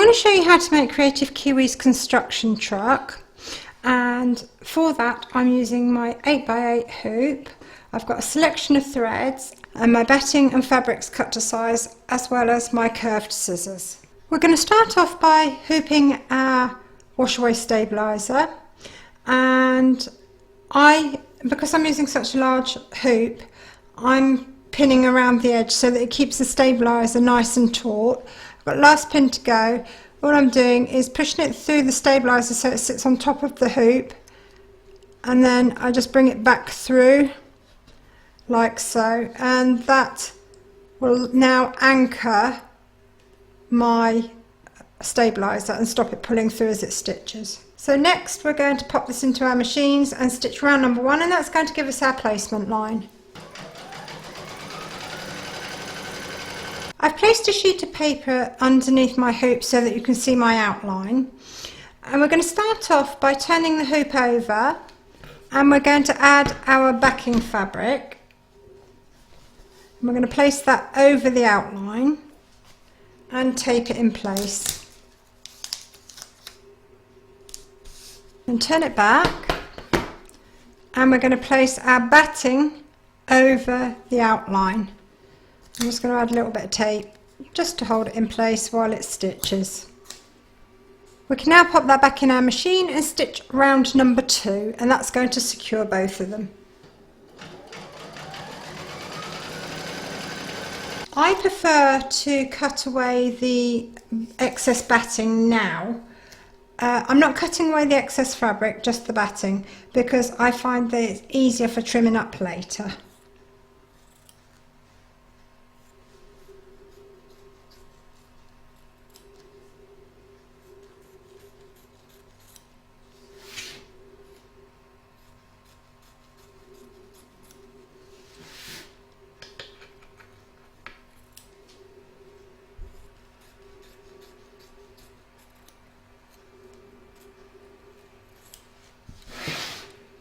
going to show you how to make Kreative Kiwi's construction truck, and for that I'm using my 8x8 hoop. I've got a selection of threads and my batting and fabrics cut to size, as well as my curved scissors. We're going to start off by hooping our wash away stabiliser, and because I'm using such a large hoop, I'm pinning around the edge so that it keeps the stabiliser nice and taut. I've got last pin to go. All I'm doing is pushing it through the stabiliser so it sits on top of the hoop, and then I just bring it back through like so, and that will now anchor my stabiliser and stop it pulling through as it stitches. So next we're going to pop this into our machines and stitch round number 1, and that's going to give us our placement line. I've placed a sheet of paper underneath my hoop so that you can see my outline, and we're going to start off by turning the hoop over, and we're going to add our backing fabric. We're going to place that over the outline and tape it in place, and turn it back, and we're going to place our batting over the outline. I'm just going to add a little bit of tape just to hold it in place while it stitches. We can now pop that back in our machine and stitch round number 2, and that's going to secure both of them. I prefer to cut away the excess batting now. I'm not cutting away the excess fabric, just the batting, because I find that it's easier for trimming up later.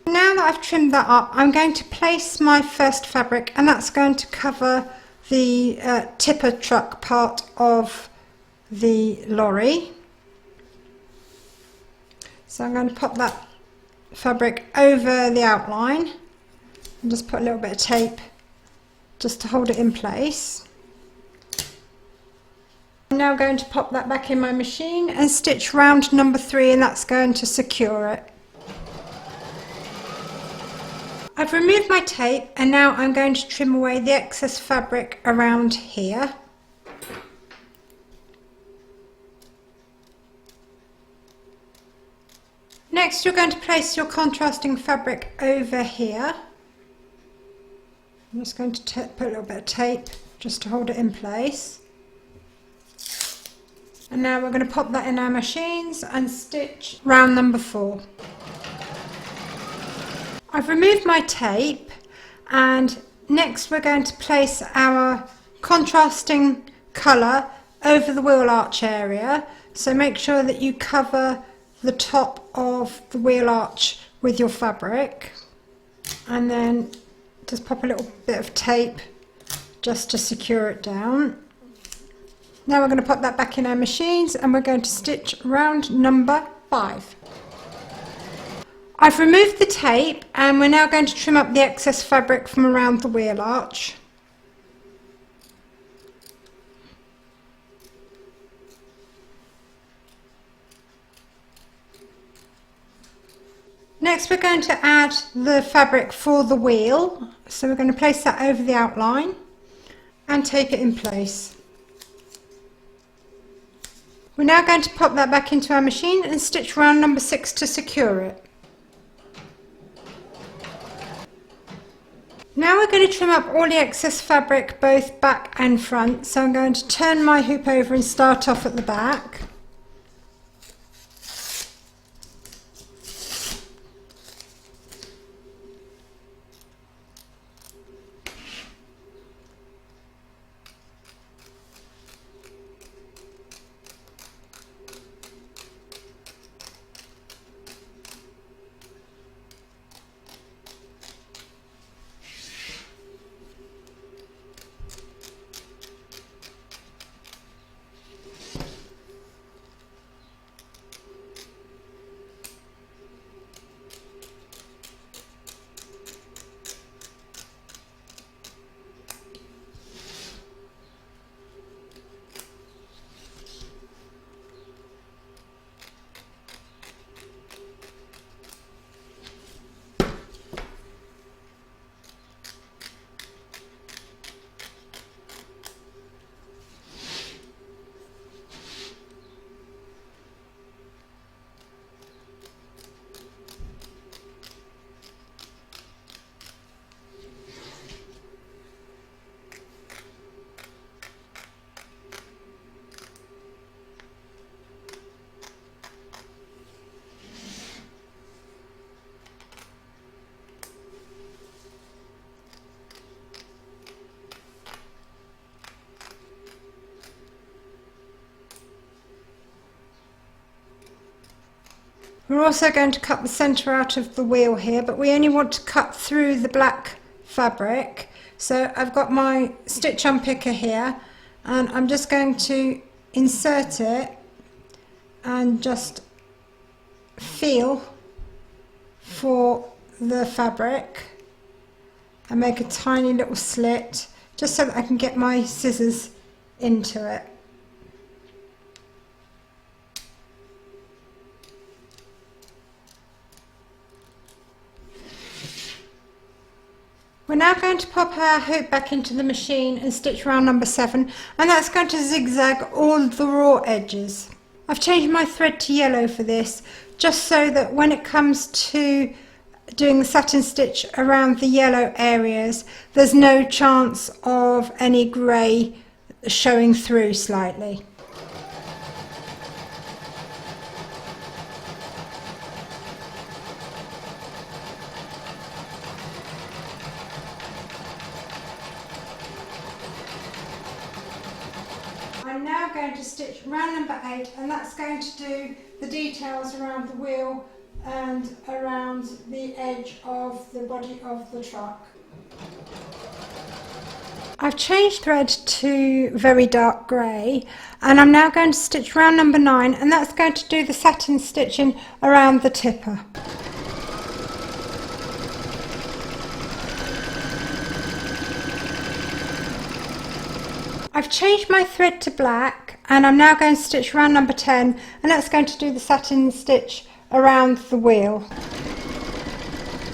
Now that I've trimmed that up, I'm going to place my first fabric, and that's going to cover the tipper truck part of the lorry. So I'm going to pop that fabric over the outline and just put a little bit of tape just to hold it in place. I'm now going to pop that back in my machine and stitch round number 3, and that's going to secure it. I've removed my tape, and now I'm going to trim away the excess fabric around here. Next you're going to place your contrasting fabric over here. I'm just going to put a little bit of tape just to hold it in place. And now we're going to pop that in our machines and stitch round number 4. I've removed my tape, and next we're going to place our contrasting colour over the wheel arch area, so make sure that you cover the top of the wheel arch with your fabric, and then just pop a little bit of tape just to secure it down. Now we're going to pop that back in our machines, and we're going to stitch round number 5. I've removed the tape, and we're now going to trim up the excess fabric from around the wheel arch. Next we're going to add the fabric for the wheel, so we're going to place that over the outline and tape it in place. We're now going to pop that back into our machine and stitch round number 6 to secure it. Now we're going to trim up all the excess fabric both back and front, so I'm going to turn my hoop over and start off at the back. We're also going to cut the centre out of the wheel here, but we only want to cut through the black fabric. So I've got my stitch unpicker here, and I'm just going to insert it and just feel for the fabric and make a tiny little slit just so that I can get my scissors into it. We're now going to pop our hoop back into the machine and stitch round number 7, and that's going to zigzag all the raw edges. I've changed my thread to yellow for this, just so that when it comes to doing the satin stitch around the yellow areas, there's no chance of any grey showing through slightly. I'm now going to stitch round number 8, and that's going to do the details around the wheel and around the edge of the body of the truck. I've changed thread to very dark grey, and I'm now going to stitch round number 9, and that's going to do the satin stitching around the tipper. I've changed my thread to black, and I'm now going to stitch round number 10, and that's going to do the satin stitch around the wheel.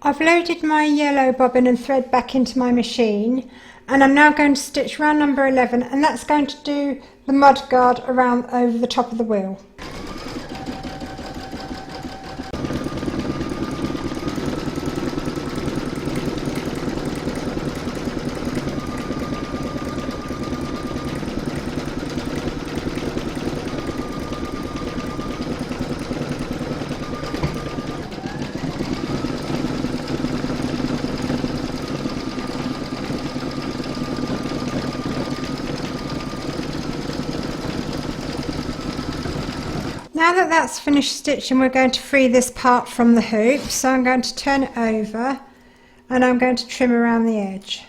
I've loaded my yellow bobbin and thread back into my machine, and I'm now going to stitch round number 11, and that's going to do the mud guard around over the top of the wheel. Now that that's finished stitching, we're going to free this part from the hoop, so I'm going to turn it over and I'm going to trim around the edge.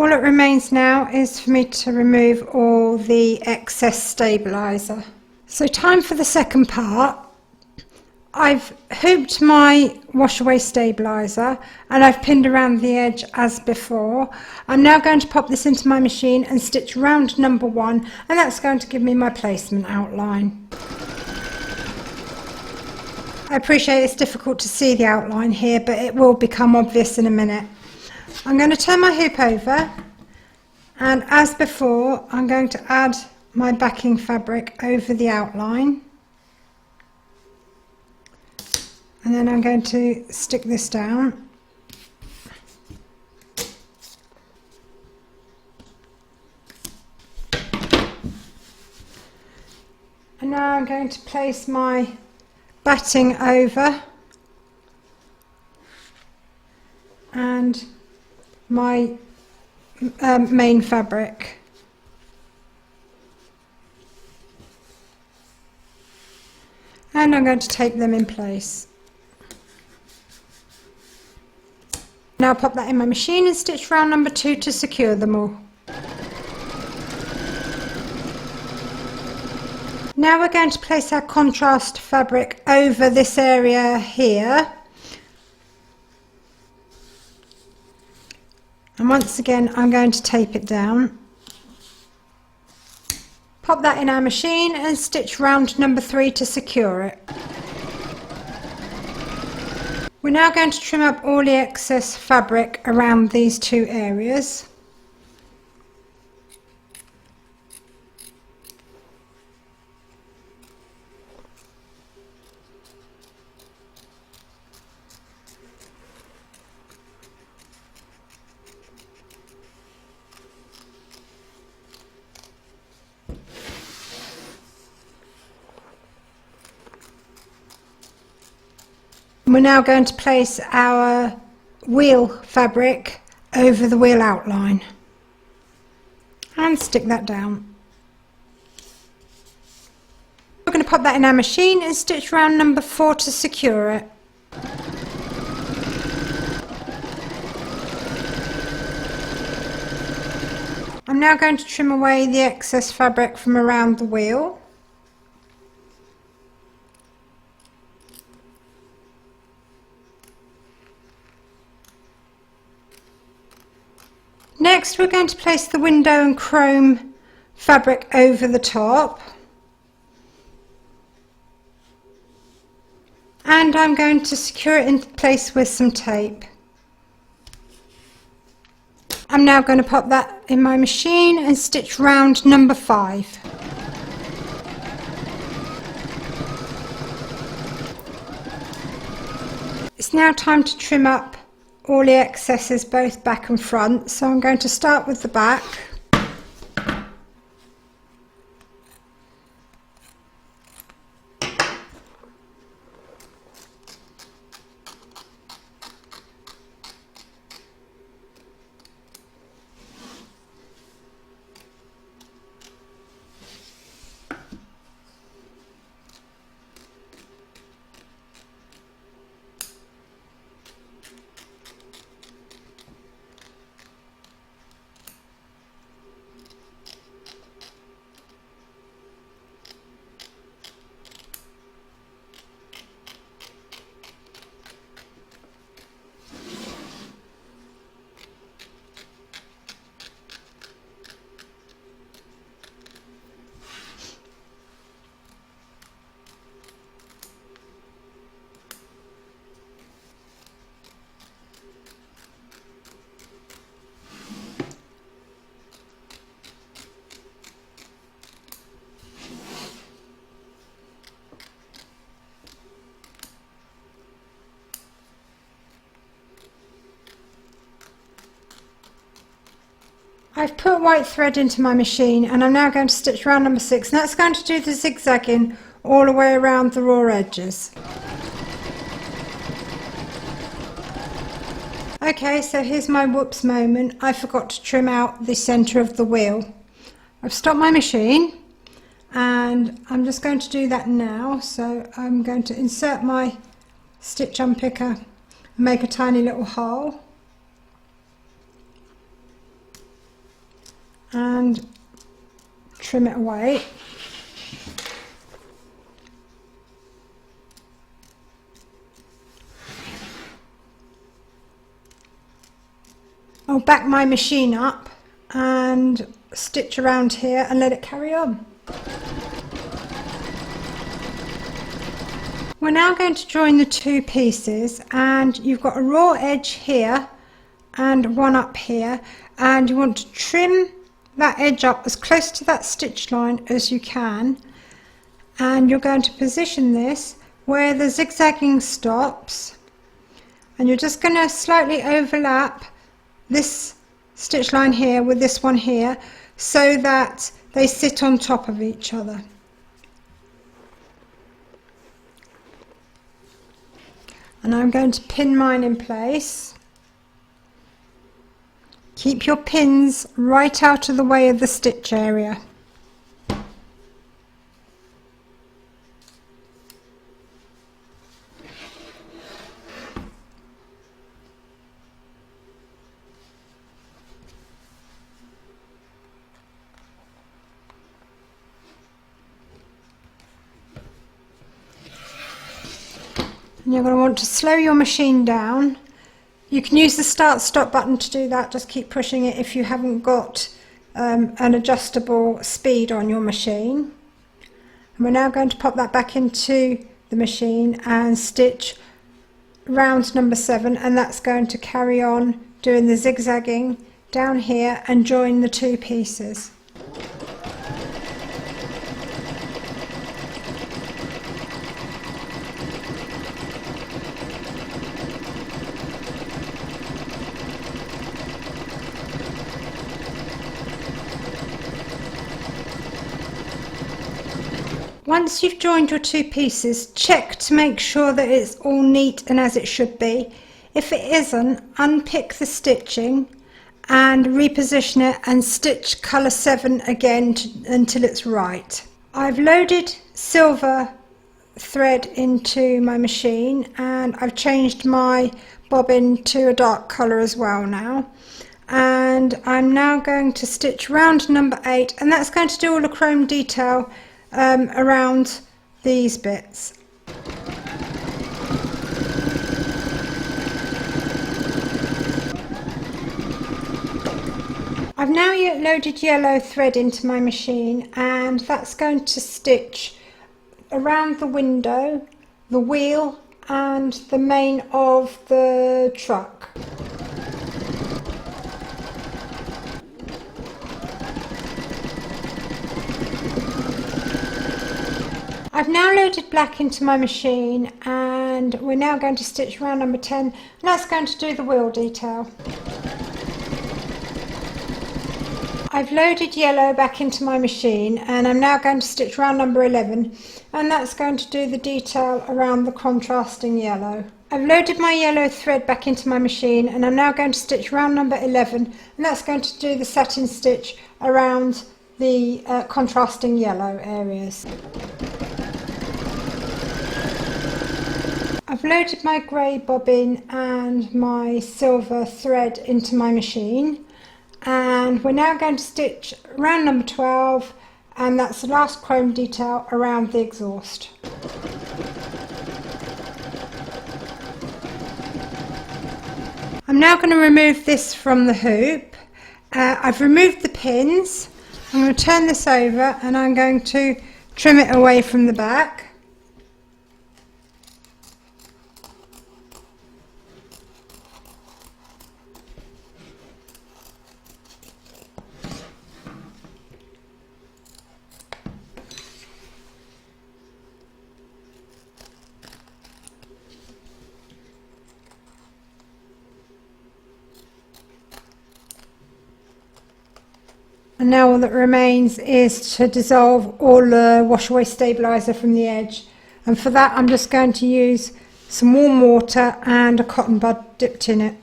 All it remains now is for me to remove all the excess stabiliser. So time for the second part. I've hooped my wash away stabiliser and I've pinned around the edge as before. I'm now going to pop this into my machine and stitch round number 1, and that's going to give me my placement outline. I appreciate it's difficult to see the outline here, but it will become obvious in a minute. I'm going to turn my hoop over, and as before I'm going to add my backing fabric over the outline, and then I'm going to stick this down. And now I'm going to place my batting over and my main fabric. And I'm going to tape them in place. Now pop that in my machine and stitch round number 2 to secure them all. Now we're going to place our contrast fabric over this area here. And once again I'm going to tape it down. Pop that in our machine and stitch round number 3 to secure it. We're now going to trim up all the excess fabric around these 2 areas. We're now going to place our wheel fabric over the wheel outline and stick that down. We're going to pop that in our machine and stitch round number 4 to secure it. I'm now going to trim away the excess fabric from around the wheel. Next, we're going to place the window and chrome fabric over the top. And I'm going to secure it in place with some tape. I'm now going to pop that in my machine and stitch round number 5. It's now time to trim up all the excesses, both back and front, so I'm going to start with the back. I've put white thread into my machine and I'm now going to stitch round number 6, and that's going to do the zigzagging all the way around the raw edges. Okay, so here's my whoops moment. I forgot to trim out the centre of the wheel. I've stopped my machine and I'm just going to do that now. So I'm going to insert my stitch unpicker and make a tiny little hole. And trim it away. I'll back my machine up and stitch around here and let it carry on. We're now going to join the two pieces, and you've got a raw edge here and one up here, and you want to trim that edge up as close to that stitch line as you can, and you're going to position this where the zigzagging stops, and you're just going to slightly overlap this stitch line here with this one here so that they sit on top of each other. And I'm going to pin mine in place. Keep your pins right out of the way of the stitch area. And you're going to want to slow your machine down. You can use the start stop button to do that, just keep pushing it if you haven't got an adjustable speed on your machine. And we're now going to pop that back into the machine and stitch round number 7, and that's going to carry on doing the zigzagging down here and join the two pieces. Once you've joined your two pieces, check to make sure that it's all neat and as it should be. If it isn't, unpick the stitching and reposition it and stitch colour 7 again until it's right. I've loaded silver thread into my machine and I've changed my bobbin to a dark colour as well now, and I'm now going to stitch round number 8, and that's going to do all the chrome detail around these bits. I've now loaded yellow thread into my machine, and that's going to stitch around the window, the wheel and the main of the truck. I've now loaded black into my machine, and we're now going to stitch round number 10, and that's going to do the wheel detail. I've loaded yellow back into my machine, and I'm now going to stitch round number 11, and that's going to do the detail around the contrasting yellow. I've loaded my yellow thread back into my machine, and I'm now going to stitch round number 11, and that's going to do the satin stitch around the contrasting yellow areas. I've loaded my grey bobbin and my silver thread into my machine, and we're now going to stitch round number 12, and that's the last chrome detail around the exhaust. I'm now going to remove this from the hoop. I've removed the pins. I'm going to turn this over and I'm going to trim it away from the back. And now all that remains is to dissolve all the wash away stabiliser from the edge, and for that I'm just going to use some warm water and a cotton bud dipped in it.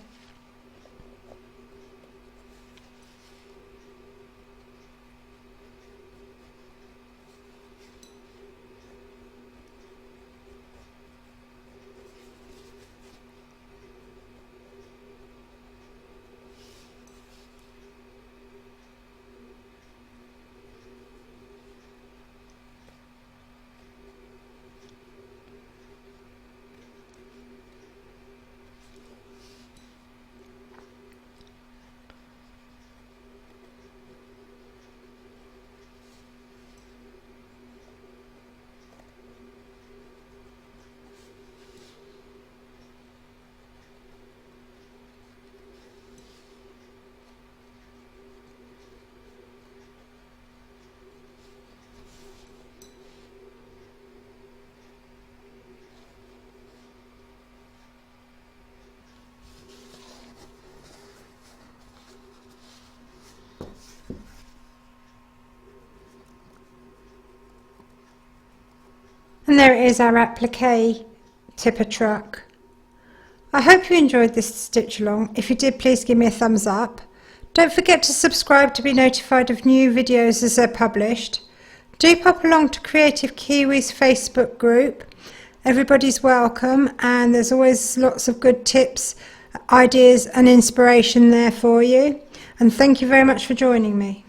And there it is, our applique tipper truck. I hope you enjoyed this stitch along. If you did, please give me a thumbs up. Don't forget to subscribe to be notified of new videos as they're published. Do pop along to Kreative Kiwi's Facebook group. Everybody's welcome, and there's always lots of good tips, ideas and inspiration there for you. And thank you very much for joining me.